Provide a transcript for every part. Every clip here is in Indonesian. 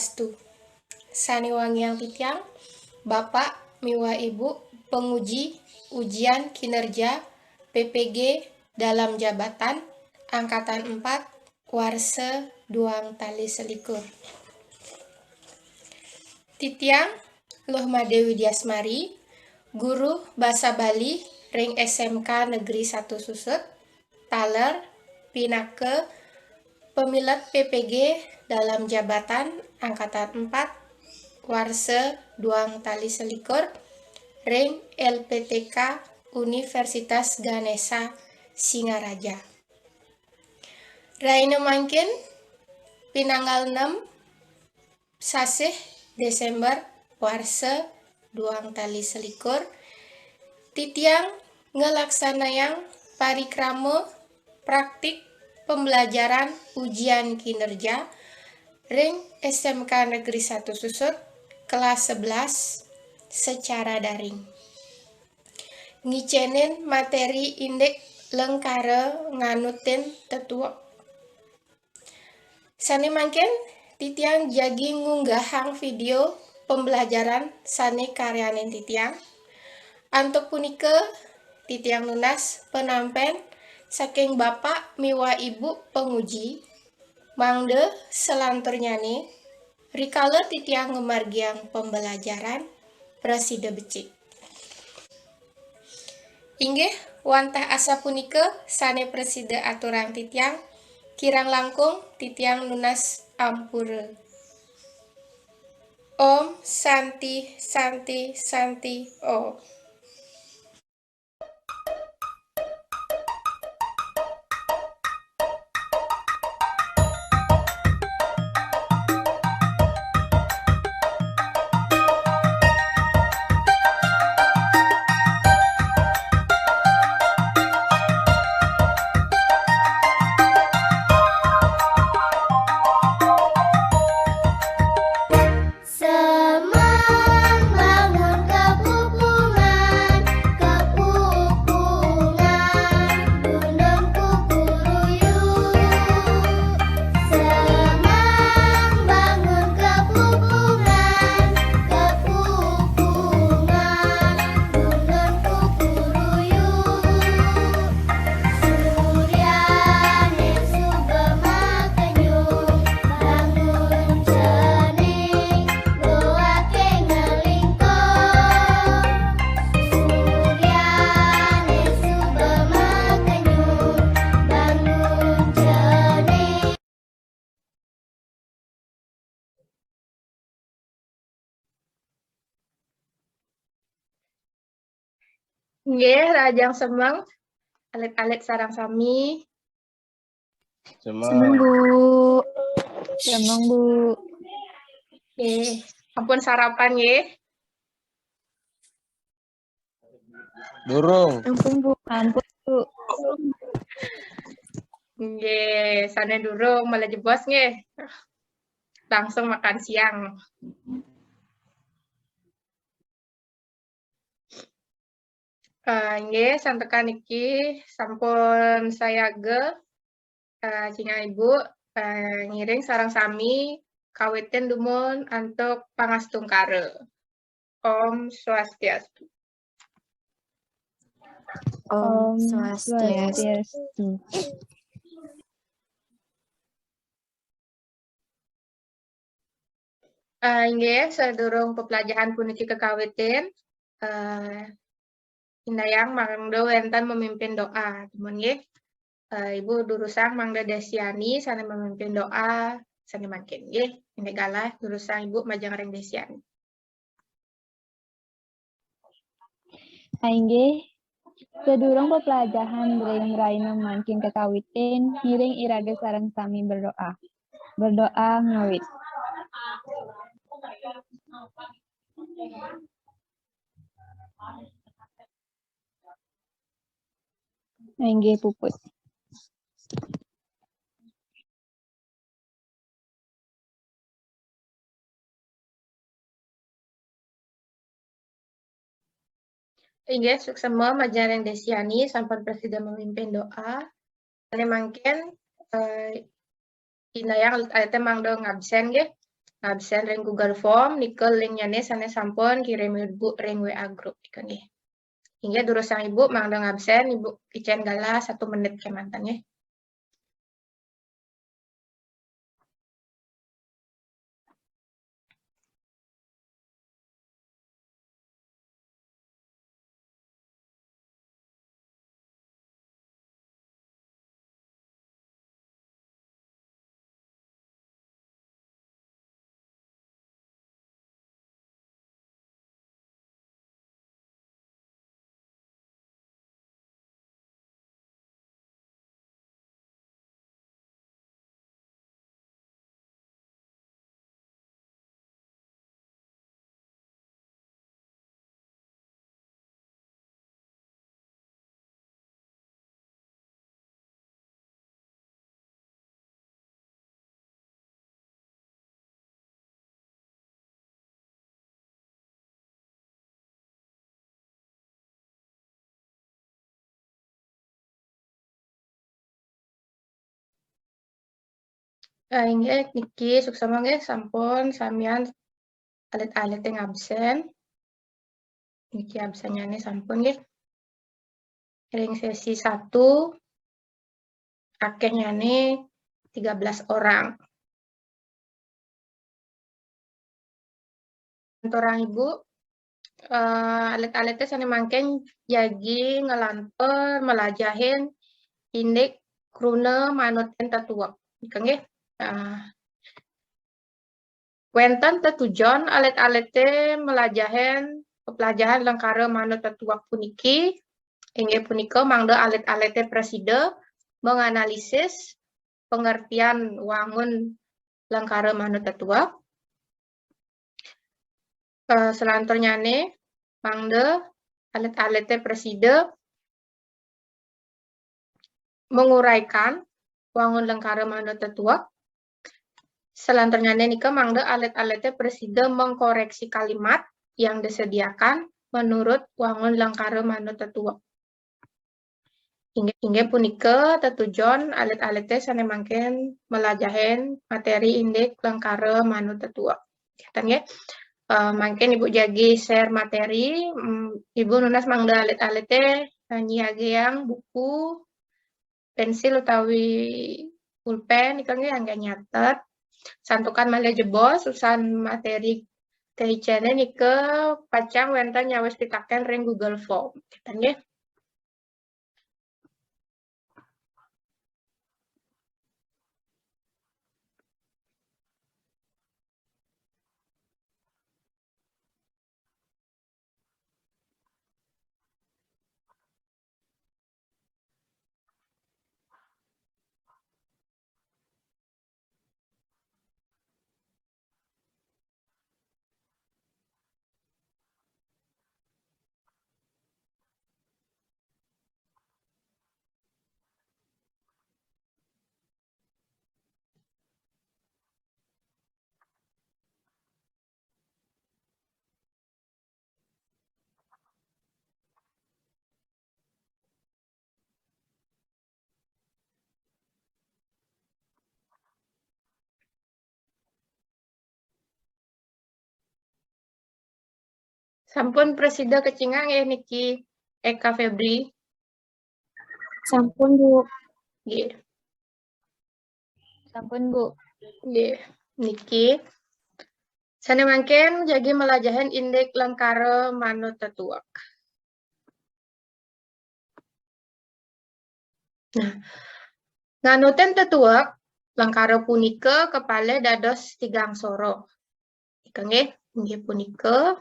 Swastiastu. Saniwangiang titiang, Bapak miwa Ibu penguji ujian kinerja PPG dalam jabatan Angkatan 4 Warse Duang Tali Selikur. Titiang Lohma Dewi Diasmari, Guru Bahasa Bali Ring SMK Negeri 1 Susut, Taler, Pinake, Pemilat PPG dalam jabatan Angkatan 4 Warse Duang Tali Selikur, Ring LPTK Universitas Ganesha Singaraja. Raina mangkin pinanggal 6 Sasih Desember Warse Duang Tali Selikur, titiang ngelaksanayang parikrama praktik pembelajaran ujian kinerja Ring SMK Negeri 1 Susut kelas 11 secara daring. Ngicenin materi indek lengkara nganutin tetua. Sane mangken titiang jagi ngunggahang video pembelajaran sane karyanin titiang. Antuk punike titiang nunas penampen saking bapak miwa ibu penguji mangde selanturnya nih rikala titiang ngemargiang pembelajaran presida becik. Inggih wantah asa punike sane presida aturan titiang kirang langkung titiang nunas ampura. Om Santi Santi Santi Om. Nggih, rajang semeng, alit-alit sarang sami. Semeng Bu. Semeng Bu. Nggih, ampun sarapan nggih. Durung. Ampun Bu. Ampun Bu. Nggih, sana durung malah jebos nggih. Langsung makan siang. Nggih, santekan iki sampun sayaga Cina Ibu ngiring sarang sami kawitin dumun antuk pangastungkara. Om Swastiastu. Om Swastiastu. Nggih, sadurung pepelajaran puniki kekawitin Indayang mangda wenten memimpin doa. Temen nggih, Ibu Durusang Mangda Desiani sana memimpin doa sana makin nggih. Ini galah Durusang Ibu Majang Reng Desiani. Inggih, sedurung pepelajaran ring raina mangkin kekawitin, ngiring iraga sareng sami berdoa. Berdoa ngawit. Inggih puput. Inggih, suksema Majang Reng Desiani sampun presiden memimpin doa. Ini mangkin Indayang ayatnya mangda ngabsen nggih. absen ring Google Form nike linknya nih sana sampun kirim ibu ring WA grup nih. Hingga durusang ibu mangdang absen ibu icen gala 1 menit ke mantannya. Hingga niki suksama nggih sampun samian alit-alit yang absen. Niki absennya nih sampun nggih. Ring sesi 1 akehnya nih 13 orang. Orang ibu alit-alitnya sana mangken jagi ngelantur melajahin indik krune manuten tetuak. Nggih. Wenten tetujon alit-alitnya melajahin pelajaran lengkara manut tetuak puniki. Inggih punika mangda alit-alitnya preside menganalisis pengertian wangun lengkara manut tetuak. Selanjutnya nih mangda alit-alitnya preside menguraikan wangun lengkara manut tetuak. Selanjutnya nih mangda alit-alitnya preside mengkoreksi kalimat yang disediakan menurut wangun lengkara manut tetuak. Hingga punika tetujon alit-alitnya sana mangken melajahin materi indik lengkara manut tetuak. Katanya mungkin ibu jagi share materi, ibu nunas mangda alit-alitnya nyiage yang buku, pensil utawi pulpen, ikannya yang gak nyatet, santukan malah jebol, susan materi tehicane nike pacang wenten nyawes pitaken ring Google Form. Katanya. Sampun presida kecingang ya niki Eka Febri. Sampun, Bu. Nggih. Sampun, Bu. Nggih. Niki sana mangken jagi melajahin indik lengkara manut tetuak. Nah, nganuten tetuak lengkara punika kepala dados tigang soro. Nggih, nggih punika.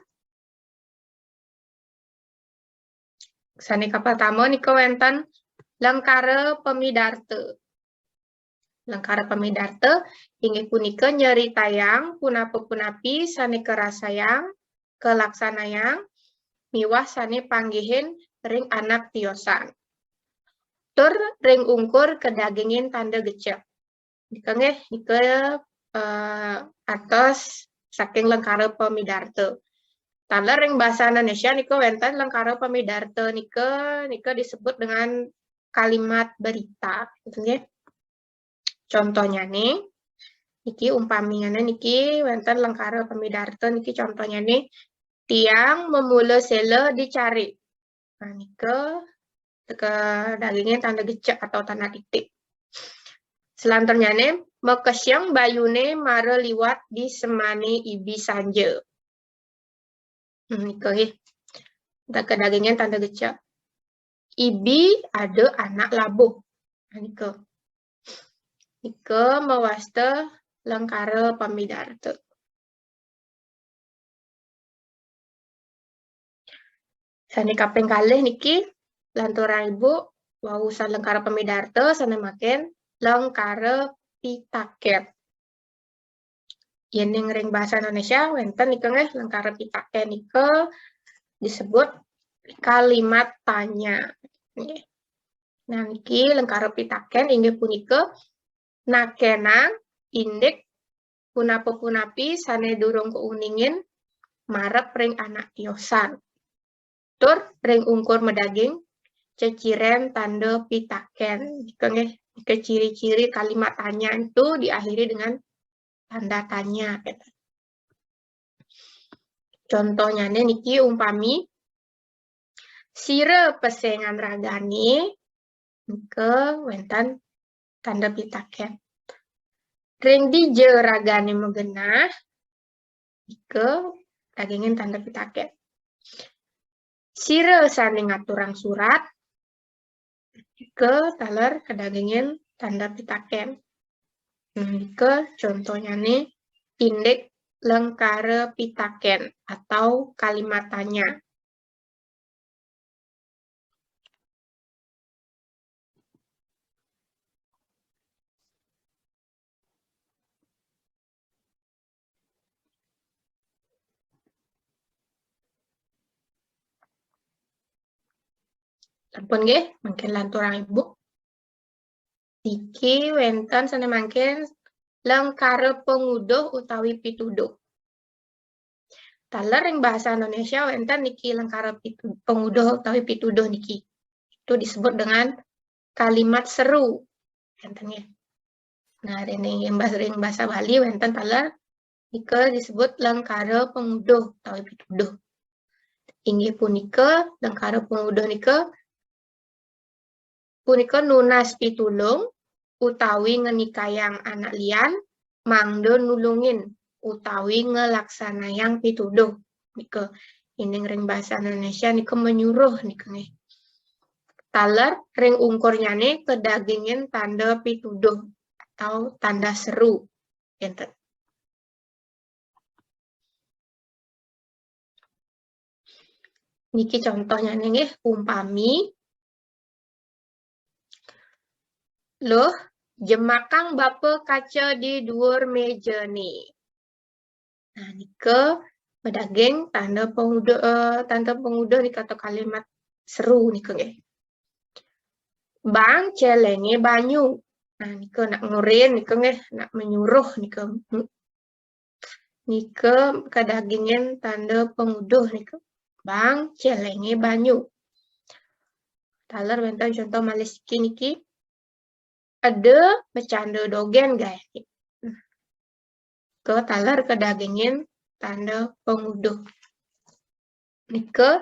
Sanika pertama nika wenten lengkara pemidarte. Lengkara pemidarte inggih punika nyeritayang punapa-punapi sanika rasayang kelaksanayang miwah sane panggihin ring anak tiosan. Tur ring ungkur kedagingin tanda gecek. Nika nggih nika atos saking lengkara pemidarte. Tanda ring bahasa Indonesia nika wenten lengkara pemidarte nika disebut dengan kalimat berita, gitu nggih. Contohnya nih Niki umpamine niki wonten lengkara pamidarta niki contohnya nih tiang memula sela dicari. Nah, nike ke dagingnya tanda gecek atau tanda titik. Selanjutnya nih mekesyang bayune mare liwat di semani ibi sanja. Nike ke dagingnya tanda gecek. Ibi ada anak labuh. Nah, nike mewasta lengkara pamidarta. Sani kaping kalih niki lanturan ibu wau lengkara pamidarta sana makin lengkara pitaken. Yen ring bahasa Indonesia wonten niki nggih lengkara pitaken niki disebut kalimat tanya. Nah niki lengkara pitaken inggih punika nakena indik punapa-punapi sane durung keuningin marep ring anak tiosan. Tur ring ungkur medaging ceciren tanda pitaken. Jika ciri-ciri kalimat tanya itu diakhiri dengan tanda tanya. Contohnya niki umpami sire pesengan ragani ke wentan tanda pitaken. Ring dije ragani megenah ke dagingin tanda pitaken. Sire sane ngaturang surat ke taler kedagingin tanda pitaken. Ke contohnya nih indik lengkara pitaken atau kalimat tanya. Sampun nggih, mungkin lanturang ibu. Iki wenten sane mangken lengkara penguduh utawi pituduh. Taler ing bahasa Indonesia wenten niki lengkara penguduh utawi pituduh niki. Itu disebut dengan kalimat seru. Wenten nggih. Nah, ini yang bahasa Bali wenten taler nika disebut lengkara penguduh utawi pituduh. Inggih punika lengkara penguduh nika punika nunas pitulung utawi ngenikayang anak lian mangdo nulungin utawi ngelaksanayang pituduh nika ini ring bahasa Indonesia nika menyuruh nika nih taler ring ungkurnya nih kedagingin tanda pituduh atau tanda seru enten. Niki contohnya nih umpami loh jemakang bapa kaca di dhuwur meja nih. Nah, nika medaging tanda penguduh nika atau kalimat seru nika nggih. Bang celenge banyu. Nah, nika nak ngurin nika nggih, nak menyuruh nika. Nika kedagingin tanda penguduh nika. Bang celenge banyu. Taler wenten contoh malih niki. Ada bercanda dogen guys. Ke taler kedagingin tanda penguduh. Nika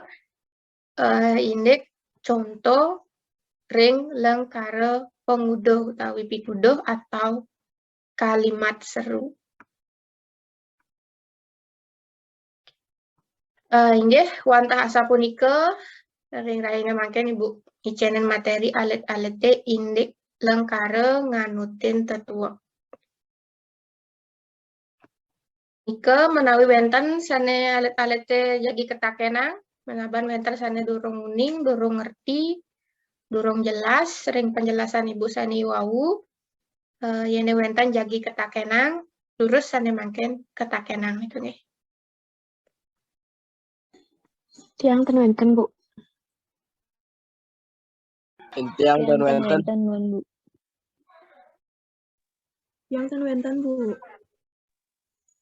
indik contoh ring lengkara penguduh utawi pituduh atau kalimat seru. Inggih wantah asapunika ring raine mangken Ibu icenen materi alit-alite indik lengkara nganutin tetua. Nika menawi wenten sane alit-alite jadi ketakenang menaban wenten sane durung uning, durung ngerti, durung jelas, sering penjelasan Ibu sani wau, yene wenten jagi ketakenang, lurus sane mangken ketakenang itu nih. Tiang ten wenten Bu. Tiang ten wenten. Bu. Tiang ten wenten Bu.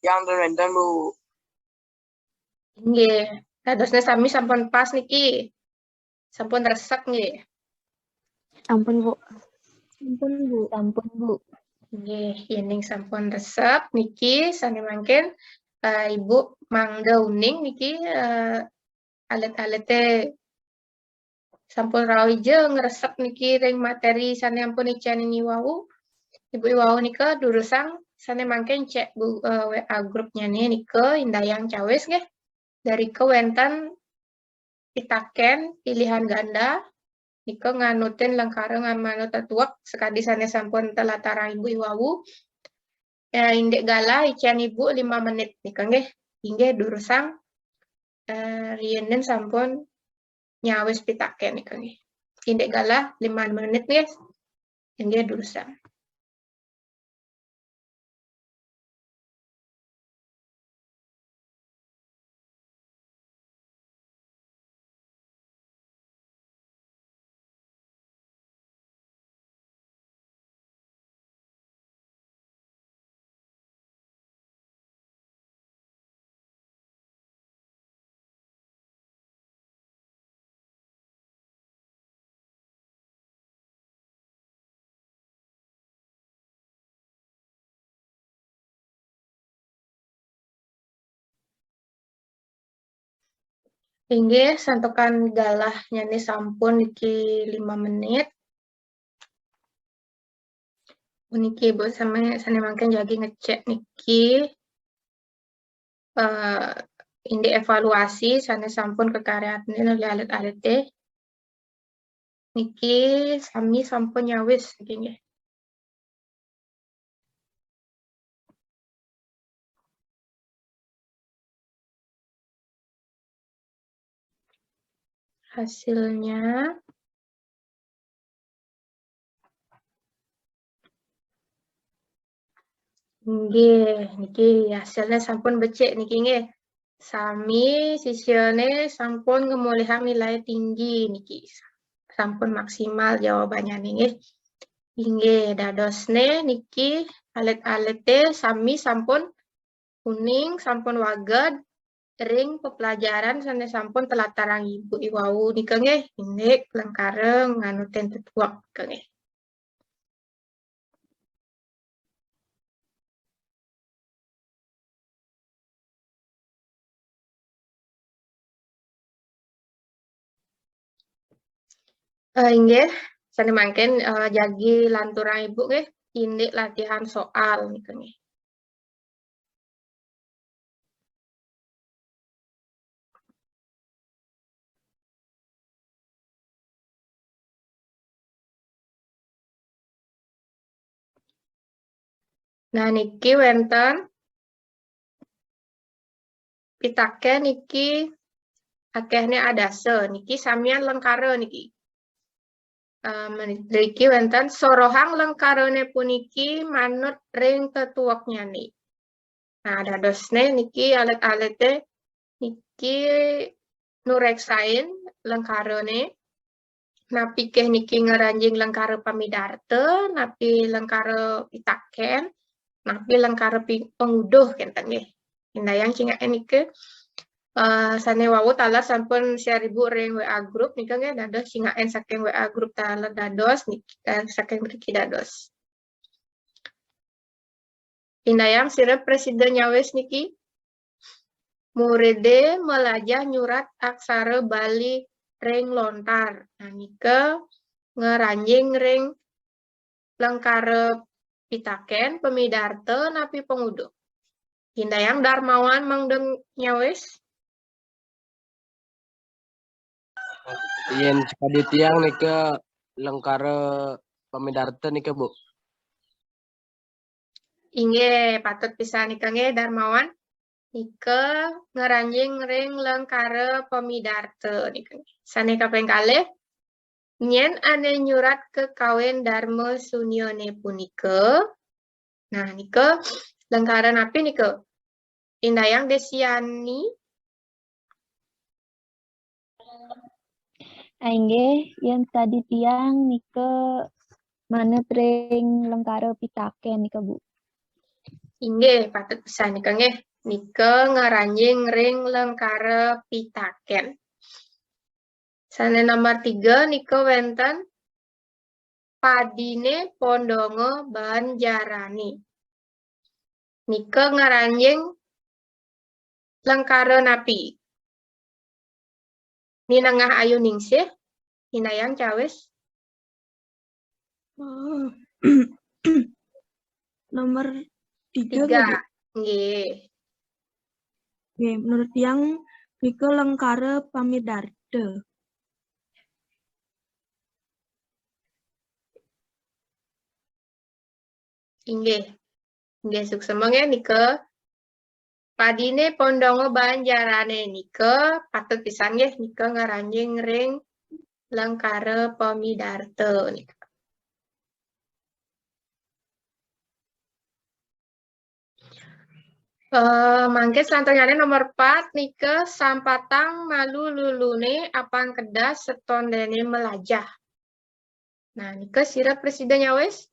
Tiang ten wenten Bu. Nggih, kadosnya sami sampun pas niki. Sampun resek nggih. Ampun Bu. Ampun Bu. Sampun Bu. Nggih, yening sampun resep niki sane mangken Ibu mangga uning niki alet-alete sampun rawuh ngresep niki ring materi sane ampun icanini wau. Ibu wau nika durusang sane mangken cek WA grupnya nih nika indayang cawes nggih. Dari kewenten pitaken pilihan ganda nika nganutin lengkare ngamanut tetuak sekadi sane sampun telatara ibu wau. Indek gala ican ibu 5 menit nika nggih. Inggih durusang rienen sampun nyawes pitaken nika nggih. Indek gala 5 menit nggih. Inggih durusang. Inggih santokan galah nyane sampun niki 5 menit. Niki ibu sane mangken jagi ngecek niki indi evaluasi sane sampun kekaryaan oleh alet-alet teh. Niki sami sampun nyawis nggih. Hasilnya nggih niki hasilnya sampun becik niki nggih. Sami sisione sampun ngemolehang nilai tinggi niki. Sampun maksimal jawabannya nggih. Inggih dadosne niki alet-alete sami sampun kuning sampun waged ring pepelajaran sane sampun telatarang ibu iwau nika nggih indek lengkareng nganuten tetuak nika nggih. Inggih sane mangken jagi lanturang ibu nggih indek latihan soal nika nggih. Nah niki wenten pitaken niki akehne adase niki samian lengkare niki. Mriki wenten sorohang lengkarene puniki manut ring tetuaknya nih. Nah dadosne niki alet-alete niki nureksain lengkarene napi keh niki ngeranjing lengkare pamidarte napi lengkare pitaken napi lengkare penguduh kenten nggih. Indayang cingaken niki sane wau taler sampun share ibu ring WA group nika nggih dados cingaken saking WA group taler dados niki saking mriki dados. Indayang sirep presiden nyawes niki muride melajah nyurat aksara Bali ring lontar. Nah nika ngeranjing ring lengkare pitaken pemidarte napi penguduh. Indayang Darmawan mangdeng nyawes. Yen sekadi tiang nika lengkare pemidarte nika Bu. Inggih patut pisan nika nggih Darmawan. Nika ngeranjing ring lengkare pemidarte nika. Sane kaping kalih nyen ane nyurat ke kawin Darmo Sunyone punika. Nah nika lengkare napi nika? Indayang Desiani. Inggih yang tadi tiang nika manut ring lengkare pitaken nika Bu. Inggih patut pisan nika nggih. Nika ngaranjing ring lengkare pitaken. Sane nomor 3 nika wenten padine pondongo banjarani. Nike ngaranjing lengkare napi. Ni nengah ayu ningsih, hinayang cawes. Oh. Nomor 3 Tiga. Bu. Nggih. Oke, menurut Tiang Nike lengkare pamidarte. Inggih. Nggih suksema nggih Nike. Padine pondongo banjarane Nike patut pisan nggih Nike ngaranjing ring lengkare pamidarte Nike. Mangke selanjutnya nomor 4 Nike sampatang malu lulune apang kedas setondene melajah. Nah, Nike sira presidennya wes.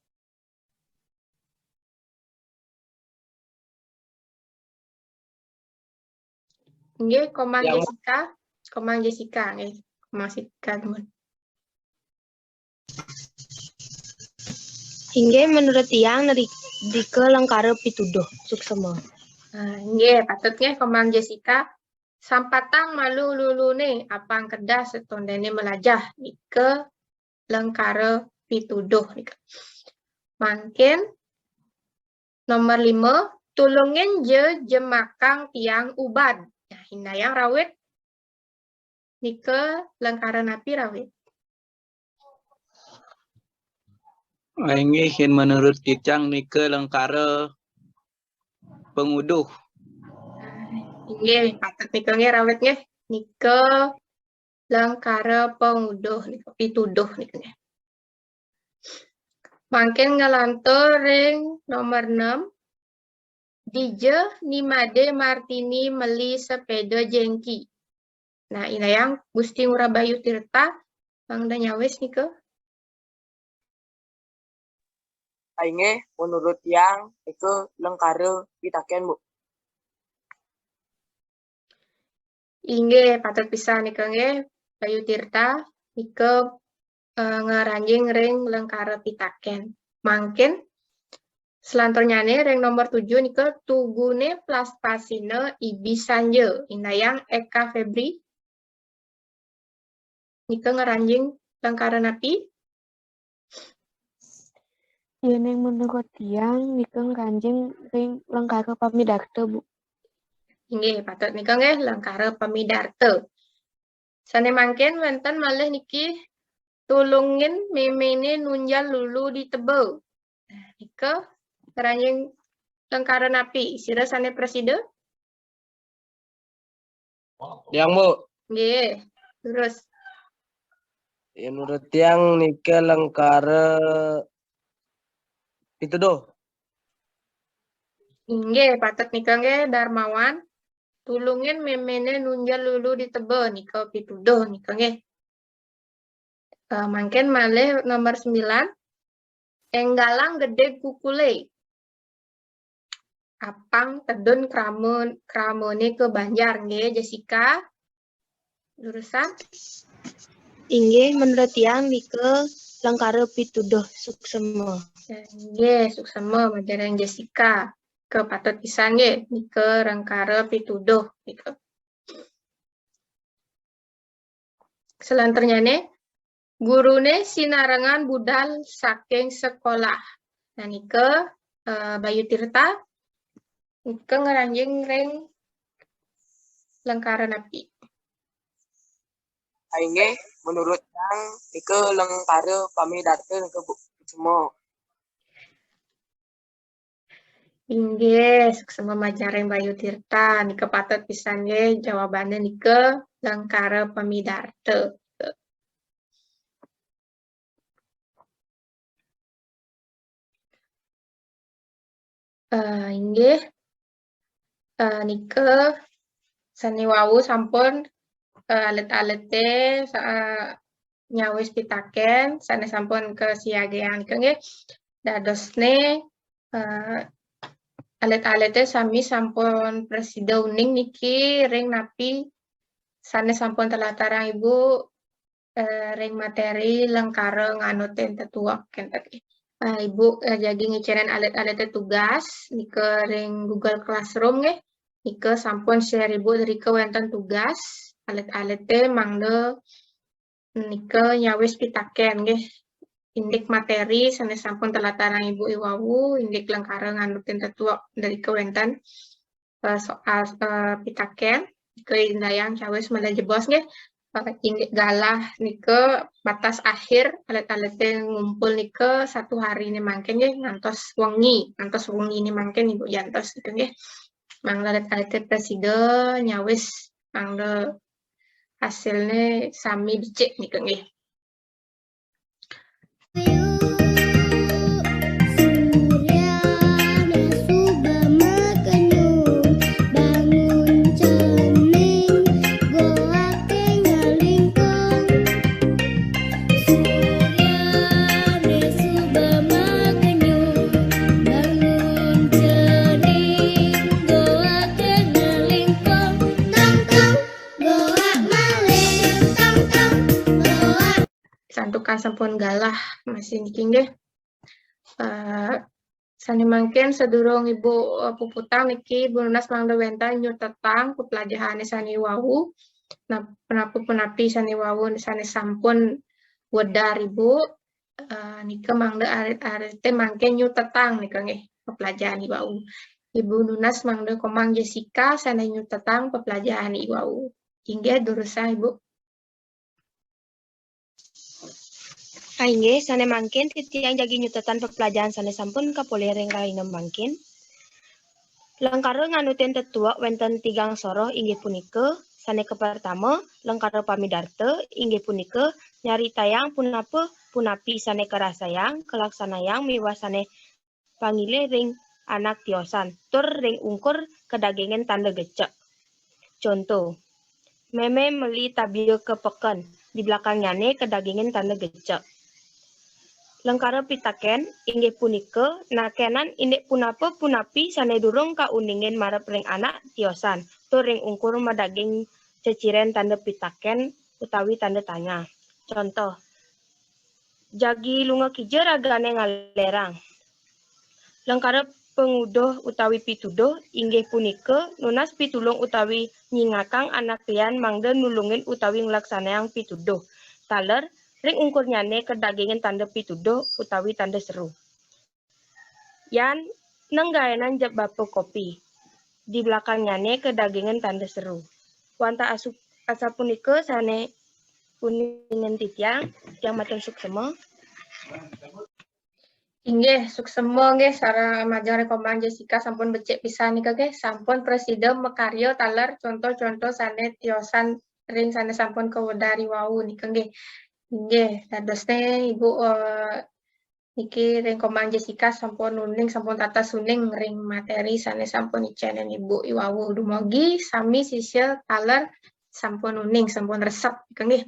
Nggih, Komang Yang Jessica. Komang Jessica nggih. Komang Jessica teman. Inggih menurut Tiang Nike lengkare pituduh suksema. Nggih, patutnya Komang Jessica. Sampatang malu lulune apang kedas setondene melajah Nike lengkare pituduh Nike. Mangkin nomor 5 tulungin je jemakang tiang ubad. Nah, hinayang rawit Nike lengkare napi rawit. Inggih menurut Cicang Nike lengkare penguduh. Inggih, patut Nike nggih rawit nggih. Nike lengkare penguduh Nike pituduh Nike nggih. Mangkin ngelantur ring nomor 6. Dije Nimade Martini meli sepeda jengki. Nah, ini yang Gusti Ngurabayu Tirta Bang Danyawes Nike. Aing menurut Tiang itu lengkare pitaken Bu. Inggih patut pisan Nike nggih Bayu Tirta Nike ngaranjing ring lengkare pitaken. Mangkin selanjutnya ring nomor 7 Nike tugune plaspasine ibi sanje. Inayang Eka Febri. Nike ngaranjing lengkare napi. Yang menurut Tiang Nike ngeranjing ring lengkare pamidarte Bu. Inggih patut Nike nggih lengkare pamidarte. Sane mangkin wonten malih niki tulungin memene nunjal lulu di tebe. Nah, Nike ngaranjing lengkare napi. Sira sane presiden? Yang Bu, Nggih. Terus ya menurut Tiang Nike lengkare pituduh. inggih patut Nike nggih Darmawan. Tulungin memene nunjal lulu di tebe Nike pituduh Nike nggih. Mangken malih nomor 9. Enggalang gede kukule. Apang tedun kramone ke Banjar nggih Jessica. Jurusan Inggih menurut Tiang Nike lengkare pituduh suksema. nggih suksema majareng Jessica. Ke patut pisan nggih Nike rengkare pituduh gitu. Selanjutnya nih gurune sinarengan budal saking sekolah. Nah Nike Bayu Tirta Nike ngeranjing ring lengkare napi. Aing menurut Tiang Nike lengkare pamidarte Nike Bu. Semua. Inggih, suksema majareng Bayu Tirta. Nike patut pisan nggih jawabannya Nike lengkare pamidarte. Inggih. Nike saniwawu sampun alet-alete nyawis pitaken sane sampun kesiagean Nike nggih. Dadosne alet-alete sami sampun presida uning niki ring napi sane sampun telatarang Ibu ring materi lengkara nganuten tetua kentek. Ibu jadi ngiceren alit-alit tugas nika ring Google Classroom nggih. Nika sampun share ibu dari wonten tugas alit-alit mangde nika nyawis pitaken nggih. Indik materi sanes sampun telataran ibu iwawu indik lengkara nganuten tetua dari wonten soal pitaken nika indayang cawis mala jebos nggih. Indik galah nika batas akhir alit-alit ngumpul nika 1 hari ini mangken nggih ngantos wengi ini mangken ibu jantos gitu nggih. Mangga alit-alit presiden nyawis mangga hasilnya sami becik nika nggih. Santukan sampun galah masih niki nggih. Sani mangken sedurung ibu puputang niki Bu Nunas mangda wenten nyutetang pepelajahane sani wau. Nah, penapi sani wau sani sampun wedar ibu nika mangda arit-arit mangken nyutetang nika nggih pepelajahan wau. Ibu Nunas mangda komang Jessica sani nyutetang pepelajahan wau. Inggih durusan ibu. Aingge sane mangkin titiang jagi nyutetan pepelajaran sane sampun kapoleh ring raina mangkin. Lengkara nganuten tetua wenten 3 soroh inggih punika sane kepertama lengkara pamidarta inggih punika nyari tayang punapa punapi sane kerasayang kelaksanayang miwah sane pangile ring anak tiosan tur ring ungkur kedagingan tanda gecek. Contoh, meme meli tabio kepeken di belakangnya kedagingan tanda gecek. Lengkara pitaken inggih punika nakenan indik punapa punapi sane durung kauningin marep ring anak tiosan tur ring ungkur madaging ceciren tanda pitaken utawi tanda tanya. Contoh, jagi lunga kijer ragane ngalerang. Lengkara penguduh utawi pituduh inggih punika nunas pitulung utawi nyingakang anak lian mangda nulungin utawi nglaksanayang pituduh. Taler ring ungkurnyane kedagingan tanda pituduh utawi tanda seru. Yan nenggaenan bapo kopi. Di belakangnyane kedagingan tanda seru. Wanta asa punika sane kuningan titiang yang mateng suksema. Inggih suksema nggih sareng majang rekoman Jessica sampun becik pisan nika nggih sampun presiden mekarya taler contoh-contoh sane tiosan ring sane sampun kewedari wau nika nggih. Nggih, dadosne Ibu niki ring komang Jessica sampun nuning sampun tata suning ring materi sane sampun icenen Ibu iwawu dumugi sami sisil taler sampun nuning sampun resep nika nggih.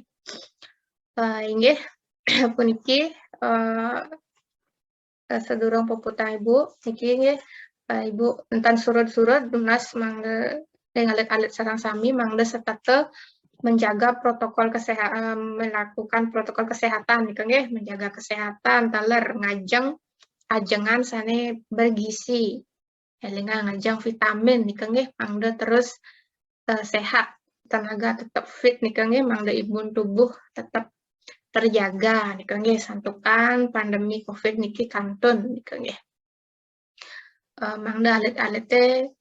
Inggih puniki sedurung puputang Ibu niki nggih Ibu entan surut-surut Nunas mangga alit-alit sareng sami mangga setete menjaga protokol kesehatan, melakukan protokol kesehatan, nika nggih, menjaga kesehatan, taler ngajeng ajengan sane bergizi, elingan ngajeng vitamin, nika nggih, mangda terus sehat, tenaga tetap fit, nika nggih, mangda imun tubuh tetap terjaga, nika nggih, santukan pandemi COVID niki kantun, nika nggih. Mangda alit-alite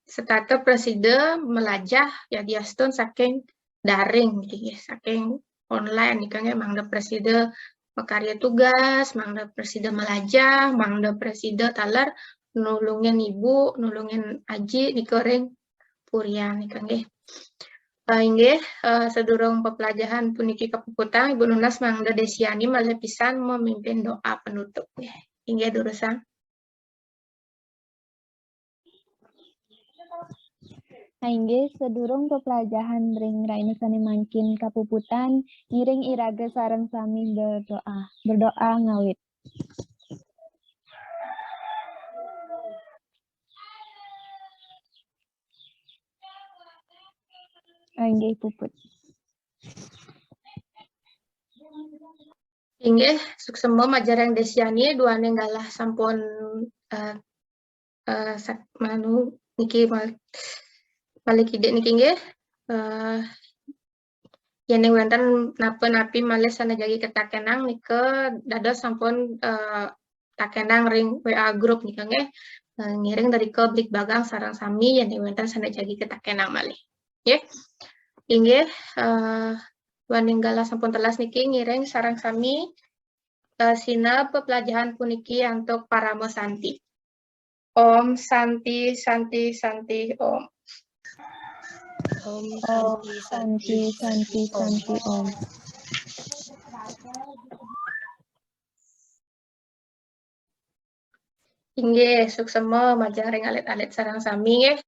setata presiden melajah ya diastun saking daring gitu ya, saking online nih kan ya mangda presiden makarya tugas, mangda presiden melajah, mangda presiden talar nulungin ibu, nulungin aji dikoreng purian nih kan ya. Inggih sedurung pepelajaran puniki kepuputang Ibu Nunas mangda Desiani malah pisan memimpin doa penutup ya. Inggih durusan. Inggih sedurung pepelajahan ring raina sane mangkin kapuputan ngiring iraga sareng sami berdoa ngawit. Inggih puput. Inggih suksema majareng Desiani dua nenggalah sampun manu niki balik ide niki nggih yen wonten napa-napi malih sana jagi ketakenang nika dados sampun takenang ring WA grup nika nggih ngiring dari ke Blik Bagang sareng sami yen wonten sana jagi ketakenang malih. Nggih. Inggih wanenggala sampun telas niki ngiring sareng sami sinep pepelajaran puniki untuk Paramo Santi. Om Santi Santi Santi Om. Om Om Santi Santi Santi Om. Inggih suksema majareng alit-alit sareng sami nggih.